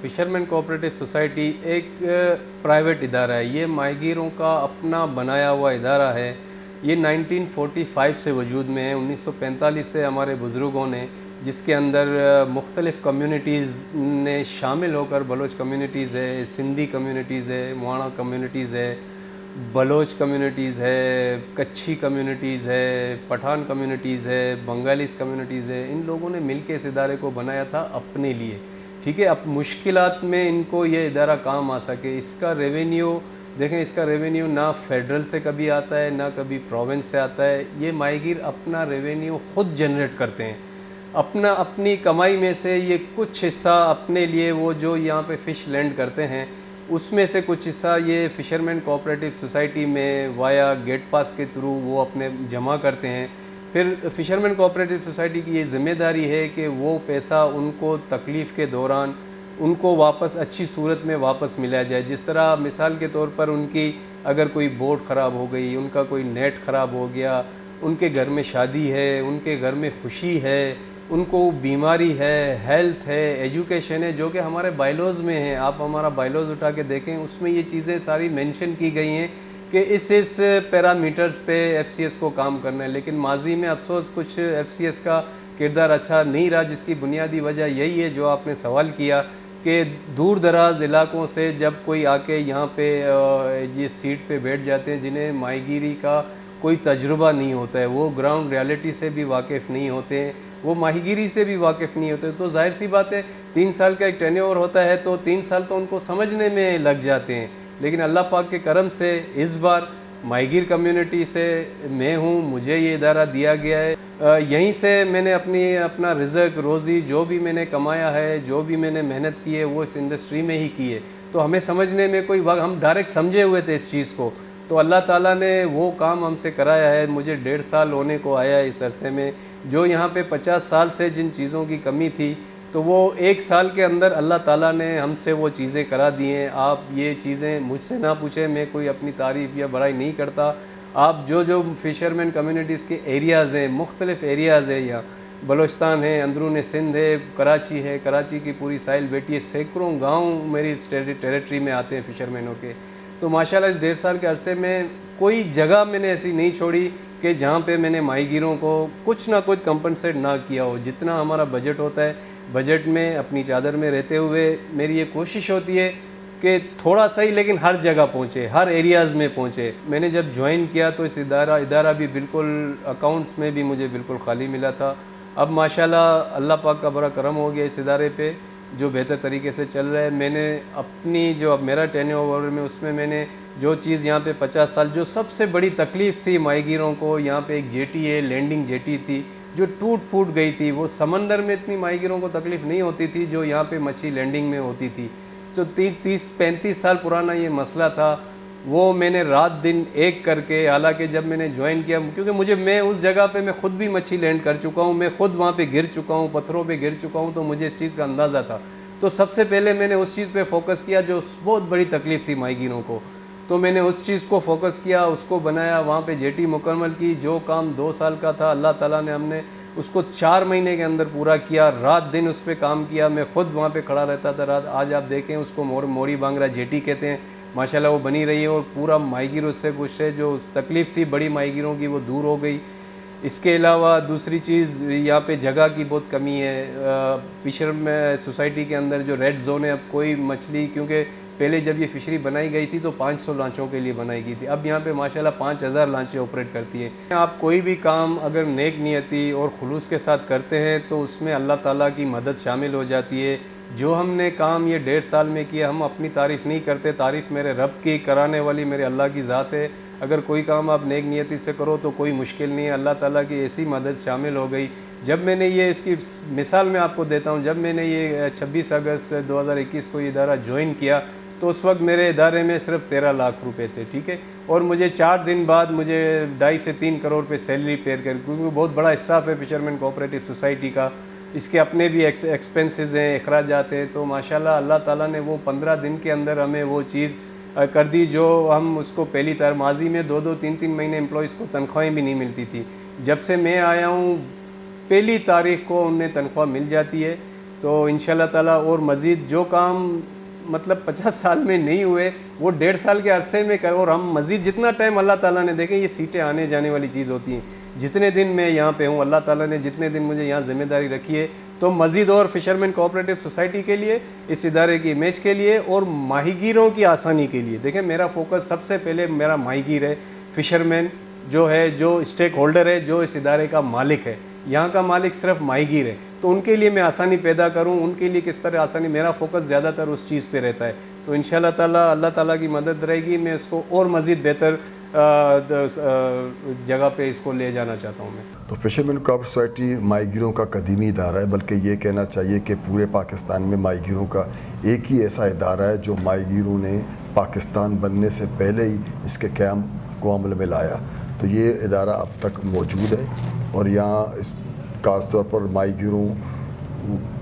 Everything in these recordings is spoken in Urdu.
فشرمین کوآپریٹو سوسائٹی ایک پرائیویٹ ادارہ ہے. یہ ماہی گیروں کا اپنا بنایا ہوا ادارہ ہے. یہ 1945 سے وجود میں ہے. 1945 سے ہمارے بزرگوں نے، جس کے اندر مختلف کمیونٹیز نے شامل ہو کر، بلوچ کمیونٹیز ہے، سندھی کمیونٹیز ہے، موانہ کمیونٹیز ہے، بلوچ کمیونٹیز ہے، کچھی کمیونٹیز ہے، پٹھان کمیونٹیز ہے، بنگالیز کمیونٹیز ہے. ان لوگوں نے مل کے اس ادارے کو بنایا تھا اپنے لیے. ٹھیک ہے، اب مشکلات میں ان کو یہ ادارہ کام آ سکے. اس کا ریونیو دیکھیں، اس کا ریونیو نہ فیڈرل سے کبھی آتا ہے، نہ کبھی پروونس سے آتا ہے. یہ ماہی گیر اپنا ریونیو خود جنریٹ کرتے ہیں. اپنی کمائی میں سے یہ کچھ حصہ اپنے لیے، وہ جو یہاں پہ فش لینڈ کرتے ہیں اس میں سے کچھ حصہ یہ فشرمین کوآپریٹو سوسائٹی میں وایا گیٹ پاس کے تھرو وہ اپنے جمع کرتے ہیں. پھر فشرمین کوآپریٹو سوسائٹی کی یہ ذمہ داری ہے کہ وہ پیسہ ان کو تکلیف کے دوران ان کو واپس اچھی صورت میں واپس ملا جائے. جس طرح مثال کے طور پر ان کی اگر کوئی بوٹ خراب ہو گئی، ان کا کوئی نیٹ خراب ہو گیا، ان کے گھر میں شادی ہے، ان کے گھر میں خوشی ہے، ان کو بیماری ہے، ہیلتھ ہے، ایجوکیشن ہے، جو کہ ہمارے بائیلوز میں ہیں. آپ ہمارا بائیلوز اٹھا کے دیکھیں، اس میں یہ چیزیں ساری مینشن کی گئی ہیں کہ اس پیرامیٹرز پہ ایف سی ایس کو کام کرنا ہے. لیکن ماضی میں افسوس کچھ ایف سی ایس کا کردار اچھا نہیں رہا، جس کی بنیادی وجہ یہی ہے جو آپ نے سوال کیا کہ دور دراز علاقوں سے جب کوئی آ کے یہاں پہ یہ سیٹ پہ بیٹھ جاتے ہیں، جنہیں ماہی گیری کا کوئی تجربہ نہیں ہوتا ہے، وہ گراؤنڈ ریالٹی سے بھی واقف نہیں ہوتے ہیں، وہ ماہی گیری سے بھی واقف نہیں ہوتے، تو ظاہر سی بات ہے 3 سال کا ایک ٹینیور ہوتا ہے تو 3 سال تو ان کو سمجھنے میں لگ جاتے ہیں. لیکن اللہ پاک کے کرم سے اس بار ماہی گیر کمیونٹی سے میں ہوں، مجھے یہ ادارہ دیا گیا ہے. یہیں سے میں نے اپنا رزق روزی جو بھی میں نے کمایا ہے، جو بھی میں نے محنت کی ہے، وہ اس انڈسٹری میں ہی کی ہے. تو ہمیں سمجھنے میں کوئی وقت، ہم ڈائریکٹ سمجھے ہوئے تھے اس چیز کو، تو اللہ تعالیٰ نے وہ کام ہم سے کرایا ہے. مجھے 1.5 سال ہونے کو آیا ہے اس عرصے میں. جو یہاں پہ 50 سال سے جن چیزوں کی کمی تھی، تو وہ 1 سال کے اندر اللہ تعالیٰ نے ہم سے وہ چیزیں کرا دی ہیں. آپ یہ چیزیں مجھ سے نہ پوچھیں، میں کوئی اپنی تعریف یا بڑائی نہیں کرتا. آپ جو فشرمین کمیونٹیز کے ایریاز ہیں، مختلف ایریاز ہیں، یہاں بلوچستان ہے، اندرون سندھ ہے، کراچی ہے، کراچی کی پوری ساحل بیٹی ہے، سینکڑوں گاؤں میری ٹیریٹری میں آتے ہیں فشرمینوں کے. تو ماشاءاللہ اس 1.5 سال کے عرصے میں کوئی جگہ میں نے ایسی نہیں چھوڑی کہ جہاں پہ میں نے ماہی گیروں کو کچھ نہ کچھ کمپنسیٹ نہ کیا ہو. جتنا ہمارا بجٹ ہوتا ہے، بجٹ میں اپنی چادر میں رہتے ہوئے میری یہ کوشش ہوتی ہے کہ تھوڑا سا ہی لیکن ہر جگہ پہنچے، ہر ایریاز میں پہنچے. میں نے جب جوائن کیا تو اس ادارہ بھی بالکل اکاؤنٹس میں بھی مجھے بالکل خالی ملا تھا. اب ماشاءاللہ اللہ پاک کا بڑا کرم ہو گیا اس ادارے پہ، جو بہتر طریقے سے چل رہا ہے. میں نے اپنی جو اب میرا ٹینیور اوور میں، اس میں نے جو چیز یہاں پہ 50 سال، جو سب سے بڑی تکلیف تھی ماہی گیروں کو، یہاں پہ ایک جیٹی ہے، لینڈنگ جیٹی تھی جو ٹوٹ پھوٹ گئی تھی. وہ سمندر میں اتنی ماہی گیروں کو تکلیف نہیں ہوتی تھی جو یہاں پہ مچھلی لینڈنگ میں ہوتی تھی. جو 30-35 سال پرانا یہ مسئلہ تھا، وہ میں نے رات دن ایک کر کے، حالانکہ جب میں نے جوائن کیا، کیونکہ میں اس جگہ پہ میں خود بھی مچھلی لینڈ کر چکا ہوں، میں خود وہاں پہ گر چکا ہوں، پتھروں پہ گر چکا ہوں، تو مجھے اس چیز کا اندازہ تھا. تو سب سے پہلے میں نے اس چیز پہ فوکس کیا جو بہت بڑی تکلیف تھی ماہی گیروں کو. تو میں نے اس چیز کو فوکس کیا، اس کو بنایا، وہاں پہ جیٹی مکمل کی. جو کام 2 سال کا تھا، اللہ تعالیٰ نے ہم نے اس کو 4 مہینے کے اندر پورا کیا. رات دن اس پہ کام کیا، میں خود وہاں پہ کھڑا رہتا تھا رات. آج آپ دیکھیں اس کو موری بانگرا جیٹی کہتے ہیں. ماشاءاللہ وہ بنی رہی ہے اور پورا ماہی گیر اس سے کچھ ہے، جو تکلیف تھی بڑی ماہی گیروں کی وہ دور ہو گئی. اس کے علاوہ دوسری چیز، یہاں پہ جگہ کی بہت کمی ہے. فشر سوسائٹی کے اندر جو ریڈ زون ہے، اب کوئی مچھلی، کیونکہ پہلے جب یہ فشری بنائی گئی تھی تو 500 لانچوں کے لیے بنائی گئی تھی، اب یہاں پہ ماشاءاللہ 5000 لانچیں آپریٹ کرتی ہیں. آپ کوئی بھی کام اگر نیک نیتی اور خلوص کے ساتھ کرتے ہیں تو اس میں اللہ تعالیٰ کی مدد شامل ہو جاتی ہے. جو ہم نے کام یہ 1.5 سال میں کیا، ہم اپنی تعریف نہیں کرتے، تعریف میرے رب کی، کرانے والی میرے اللہ کی ذات ہے. اگر کوئی کام آپ نیک نیتی سے کرو تو کوئی مشکل نہیں ہے، اللہ تعالیٰ کی ایسی مدد شامل ہو گئی. جب میں نے یہ، اس کی مثال میں آپ کو دیتا ہوں، جب میں نے یہ 26 اگست 2021 کو یہ ادارہ جوائن کیا تو اس وقت میرے ادارے میں صرف 13 لاکھ روپے تھے. ٹھیک ہے، اور مجھے 4 دن بعد مجھے 2.5 سے 3 کروڑ پہ سیلری پے کر، کیونکہ بہت بڑا اسٹاف ہے فشرمین کوآپریٹو سوسائٹی کا، اس کے اپنے بھی ایکسپنسز ہیں، اخراجات ہیں. تو ماشاءاللہ اللہ تعالیٰ نے وہ 15 دن کے اندر ہمیں وہ چیز کر دی جو ہم اس کو پہلی طرح ماضی میں 2-3 مہینے امپلائیز کو تنخواہیں بھی نہیں ملتی تھی. جب سے میں آیا ہوں، پہلی تاریخ کو انہیں تنخواہ مل جاتی ہے. تو انشاءاللہ تعالیٰ اور مزید جو کام مطلب 50 سال میں نہیں ہوئے وہ 1.5 سال کے عرصے میں کر, اور ہم مزید جتنا ٹائم اللہ تعالیٰ نے دیکھیں یہ سیٹیں آنے جانے والی چیز ہوتی ہیں, جتنے دن میں یہاں پہ ہوں اللہ تعالیٰ نے جتنے دن مجھے یہاں ذمہ داری رکھی ہے, تو مزید اور فشرمین کوآپریٹو سوسائٹی کے لیے, اس ادارے کی امیج کے لیے اور ماہی گیروں کی آسانی کے لیے. دیکھیں میرا فوکس سب سے پہلے میرا ماہی گیر ہے, فشرمین جو ہے, جو اسٹیک ہولڈر ہے, جو اس ادارے کا مالک ہے, یہاں کا مالک صرف ماہی گیر ہے, تو ان کے لیے میں آسانی پیدا کروں, ان کے لیے کس طرح آسانی, میرا فوکس زیادہ تر اس چیز پہ رہتا ہے. تو انشاءاللہ تعالیٰ اللہ تعالیٰ کی مدد رہے گی, میں اس کو اور مزید بہتر جگہ پہ اس کو لے جانا چاہتا ہوں. میں تو فشرمین کوآپریٹو سوسائٹی ماہی گیروں کا قدیمی ادارہ ہے, بلکہ یہ کہنا چاہیے کہ پورے پاکستان میں ماہی گیروں کا ایک ہی ایسا ادارہ ہے جو ماہی گیروں نے پاکستان بننے سے پہلے ہی اس کے قیام کو عمل میں لایا. تو یہ ادارہ اب تک موجود ہے, اور یہاں خاص طور پر ماہی گیروں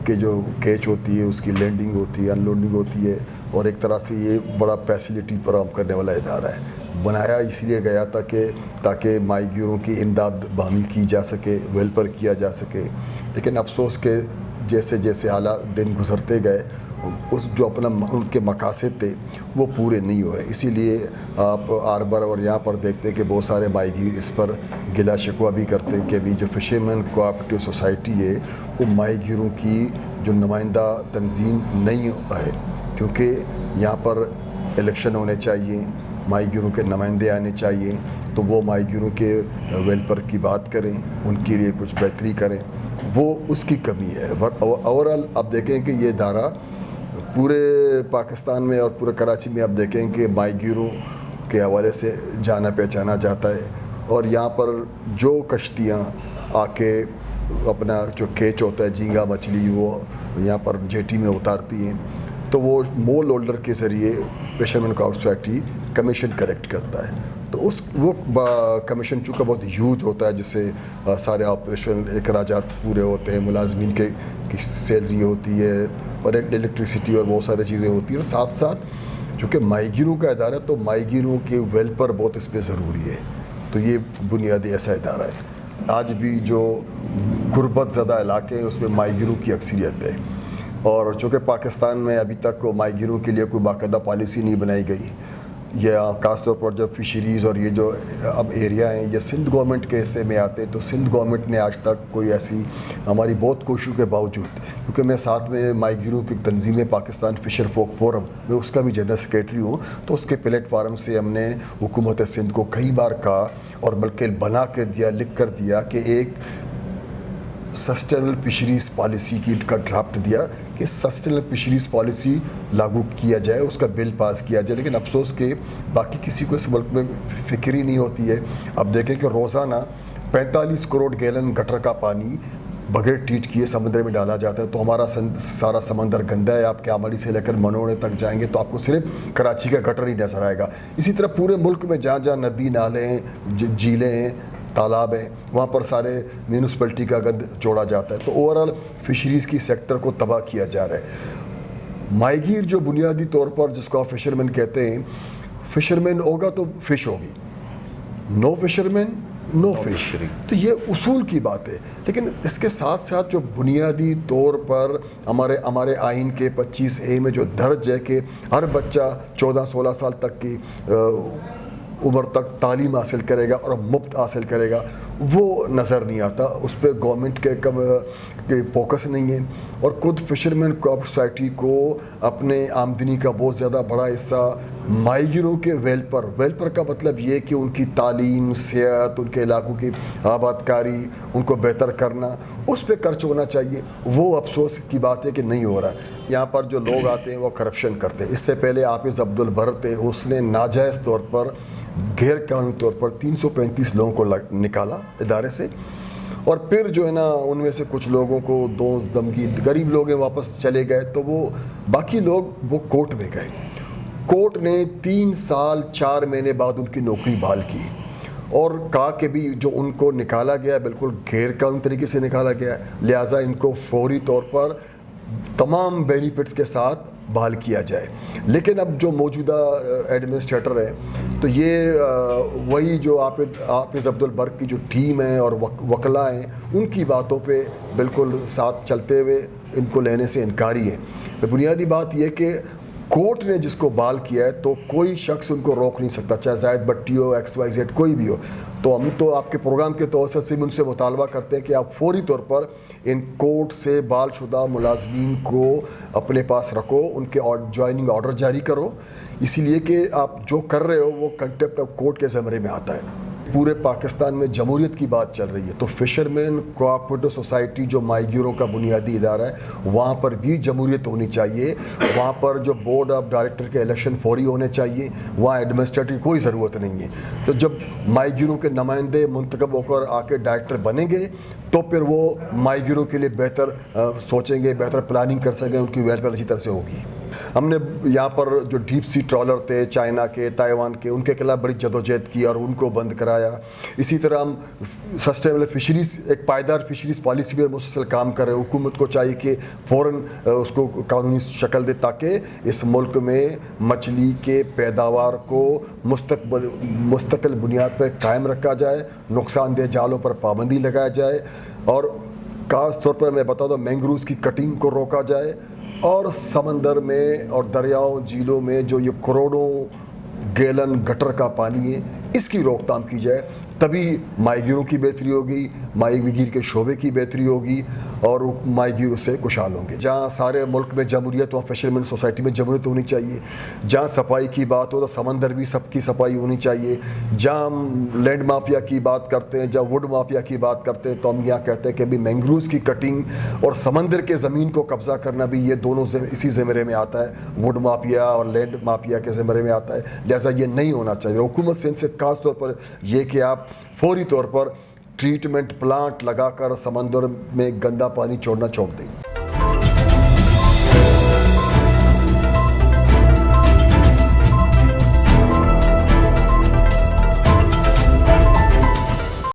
کے جو کیچ ہوتی ہے اس کی لینڈنگ ہوتی ہے, ان لوڈنگ ہوتی ہے, اور ایک طرح سے یہ بڑا فیسلٹی فراہم کرنے والا ادارہ ہے. بنایا اس لیے گیا تھا کہ تاکہ ماہی گیروں کی امداد باہمی کی جا سکے, ویلفیئر کیا جا سکے. لیکن افسوس کہ جیسے جیسے حالات دن گزرتے گئے اس جو اپنا ان کے مقاصد تھے وہ پورے نہیں ہو رہے. اسی لیے آپ آربر اور یہاں پر دیکھتے ہیں کہ بہت سارے ماہی گیر اس پر گلا شکوہ بھی کرتے ہیں کہ ابھی جو فشرمین کوآپریٹو سوسائٹی ہے وہ ماہی گیروں کی جو نمائندہ تنظیم نہیں ہے, کیونکہ یہاں پر الیکشن ہونے چاہیے, ماہی گیروں کے نمائندے آنے چاہیے, تو وہ ماہی گیروں کے ویلفیئر کی بات کریں, ان کے لیے کچھ بہتری کریں, وہ اس کی کمی ہے. اوورآل آپ دیکھیں کہ یہ ادارہ پورے پاکستان میں اور پورے کراچی میں آپ دیکھیں کہ ماہی گیروں کے حوالے سے جانا پہچانا جاتا ہے. اور یہاں پر جو کشتیاں آ کے اپنا جو کیچ ہوتا ہے جھینگا مچھلی وہ یہاں پر جیٹی میں اتارتی ہیں, تو وہ مول ہولڈر کے ذریعے fishermen cooperative society commission collect کرتا ہے. تو وہ کمیشن چونکہ بہت ہیوج ہوتا ہے, جس سے سارے آپریشن اخراجات پورے ہوتے ہیں, ملازمین کی سیلری ہوتی ہے, اور الیکٹریسٹی اور بہت ساری چیزیں ہوتی ہیں, اور ساتھ ساتھ چونکہ ماہی گیروں کا ادارہ ہے تو ماہی گیروں کے ویلفیئر بہت اس پہ ضروری ہے. تو یہ بنیادی ایسا ادارہ ہے. آج بھی جو غربت زدہ علاقے ہیں اس میں ماہی گیروں کی اکثریت ہے, اور چونکہ پاکستان میں ابھی تک ماہی گیروں کے لیے کوئی باقاعدہ پالیسی نہیں بنائی گئی, یہ خاص طور پر جو فشریز اور یہ جو اب ایریا ہیں یہ سندھ گورنمنٹ کے حصے میں آتے ہیں, تو سندھ گورنمنٹ نے آج تک کوئی ایسی ہماری بہت کوششوں کے باوجود, کیونکہ میں ساتھ میں ماہی گیروں کی تنظیم پاکستان فشر فوک فورم میں اس کا بھی جنرل سیکریٹری ہوں, تو اس کے پلیٹ فارم سے ہم نے حکومت سندھ کو کئی بار کہا اور بلکہ بنا کے دیا, لکھ کر دیا کہ ایک سسٹینیبل فشریز پالیسی کا ڈرافٹ دیا کہ سسٹینیبل فشریز پالیسی لاگو کیا جائے, اس کا بل پاس کیا جائے. لیکن افسوس کہ باقی کسی کو اس ملک میں فکر ہی نہیں ہوتی ہے. اب دیکھیں کہ روزانہ 45 کروڑ گیلن گٹر کا پانی بغیر ٹریٹ کیے سمندر میں ڈالا جاتا ہے, تو ہمارا سارا سمندر گندا ہے. آپ کیاماڑی سے لے کر منوڑے تک جائیں گے تو آپ کو صرف کراچی کا گٹر ہی نظر آئے گا. اسی طرح پورے ملک میں جہاں جہاں ندی نالے ہیں, جھیلیں ہیں, تالاب ہیں, وہاں پر سارے میونسپلٹی کا گند جوڑا جاتا ہے. تو اوورآل فشریز کی سیکٹر کو تباہ کیا جا رہا ہے. ماہی گیر جو بنیادی طور پر جس کو آپ فشرمین کہتے ہیں, فشرمین ہوگا تو فش ہوگی, نو فشرمین نو فش, تو یہ اصول کی بات ہے. لیکن اس کے ساتھ ساتھ جو بنیادی طور پر ہمارے آئین کے 25A میں جو درج ہے کہ ہر بچہ 14-16 سال تک کی عمر تک تعلیم حاصل کرے گا اور مفت حاصل کرے گا, وہ نظر نہیں آتا. اس پہ گورنمنٹ کے فوکس نہیں ہے. اور خود فشرمین کوآپریٹو سوسائٹی کو اپنے آمدنی کا بہت زیادہ بڑا حصہ ماہی گیروں کے ویلفیئر کا مطلب یہ کہ ان کی تعلیم, صحت, ان کے علاقوں کی آباد کاری, ان کو بہتر کرنا, اس پہ خرچ ہونا چاہیے. وہ افسوس کی بات ہے کہ نہیں ہو رہا ہے. یہاں پر جو لوگ آتے ہیں وہ کرپشن کرتے ہیں. اس سے پہلے حافظ عبدالبر تھے, اس نے ناجائز طور پر غیر قانونی طور پر 335 لوگوں کو نکالا ادارے سے, اور پھر جو ہے نا ان میں سے کچھ لوگوں کو دوست دمکی غریب لوگ ہیں واپس چلے گئے, تو وہ باقی لوگ وہ کورٹ میں گئے. کورٹ نے 3 سال 4 مہینے بعد ان کی نوکری بحال کی اور کہا کہ بھی جو ان کو نکالا گیا بالکل غیر قانونی طریقے سے نکالا گیا, لہٰذا ان کو فوری طور پر تمام بینیفٹس کے ساتھ بحال کیا جائے. لیکن اب جو موجودہ ایڈمنسٹریٹر ہے تو یہ وہی جو حافظ عبدالبر کی جو ٹیم ہے اور وکلاء ہیں ان کی باتوں پہ بالکل ساتھ چلتے ہوئے ان کو لینے سے انکاری ہیں. بنیادی بات یہ کہ کورٹ نے جس کو بال کیا ہے تو کوئی شخص ان کو روک نہیں سکتا, چاہے زاہد بٹی ہو, XYZ کوئی بھی ہو. تو ہم تو آپ کے پروگرام کے توسط سے بھی ان سے مطالبہ کرتے ہیں کہ آپ فوری طور پر ان کورٹ سے بال شدہ ملازمین کو اپنے پاس رکھو, ان کے جوائننگ آرڈر جاری کرو, اسی لیے کہ آپ جو کر رہے ہو وہ کنٹیمپٹ آف کورٹ کے زمرے میں آتا ہے. پورے پاکستان میں جمہوریت کی بات چل رہی ہے تو فشرمین کوآپریٹو سوسائٹی جو ماہی گیروں کا بنیادی ادارہ ہے وہاں پر بھی جمہوریت ہونی چاہیے. وہاں پر جو بورڈ آف ڈائریکٹر کے الیکشن فوری ہونے چاہیے, وہاں ایڈمنسٹریٹو کوئی ضرورت نہیں ہے. تو جب ماہی گیروں کے نمائندے منتخب ہو کر آ کے ڈائریکٹر بنیں گے تو پھر وہ ماہی گیروں کے لیے بہتر سوچیں گے, بہتر پلاننگ کر سکیں, ان کی ویلفیئر اچھی طرح سے ہوگی. ہم نے یہاں پر جو ڈیپ سی ٹرالر تھے چائنا کے, تائیوان کے, ان کے خلاف بڑی جدوجہد کی اور ان کو بند کرایا. اسی طرح ہم سسٹینیبل فشریز, ایک پائیدار فشریز پالیسی پر مسلسل کام کر رہے ہیں. حکومت کو چاہیے کہ فوراً اس کو قانونی شکل دے تاکہ اس ملک میں مچھلی کے پیداوار کو مستقل بنیاد پر قائم رکھا جائے, نقصان دہ جالوں پر پابندی لگایا جائے, اور خاص طور پر میں بتا دوں مینگروز کی کٹنگ کو روکا جائے, اور سمندر میں اور دریاؤں جھیلوں میں جو یہ کروڑوں گیلن گٹر کا پانی ہے اس کی روک تھام کی جائے. تبھی ماہی گیروں کی بہتری ہوگی, ماہی گیر کے شعبے کی بہتری ہوگی اور ماہی گیر اس سے خوشحال ہوں گے. جہاں سارے ملک میں جمہوریت, وہاں فشرمین سوسائٹی میں جمہوریت ہونی چاہیے. جہاں صفائی کی بات ہو تو سمندر بھی سب کی صفائی ہونی چاہیے. جہاں ہم لینڈ مافیا کی بات کرتے ہیں, جہاں ووڈ مافیا کی بات کرتے ہیں, تو ہم یہاں کہتے ہیں کہ بھی مینگروز کی کٹنگ اور سمندر کے زمین کو قبضہ کرنا بھی یہ دونوں اسی زمرے میں آتا ہے, ووڈ مافیا اور لینڈ مافیا کے زمرے میں آتا ہے. لہٰذا یہ نہیں ہونا چاہیے. حکومت سے ان سے خاص طور پر یہ کہ آپ فوری طور پر ٹریٹمنٹ پلانٹ لگا کر سمندر میں گندا پانی چھوڑنا چھوڑ دیں.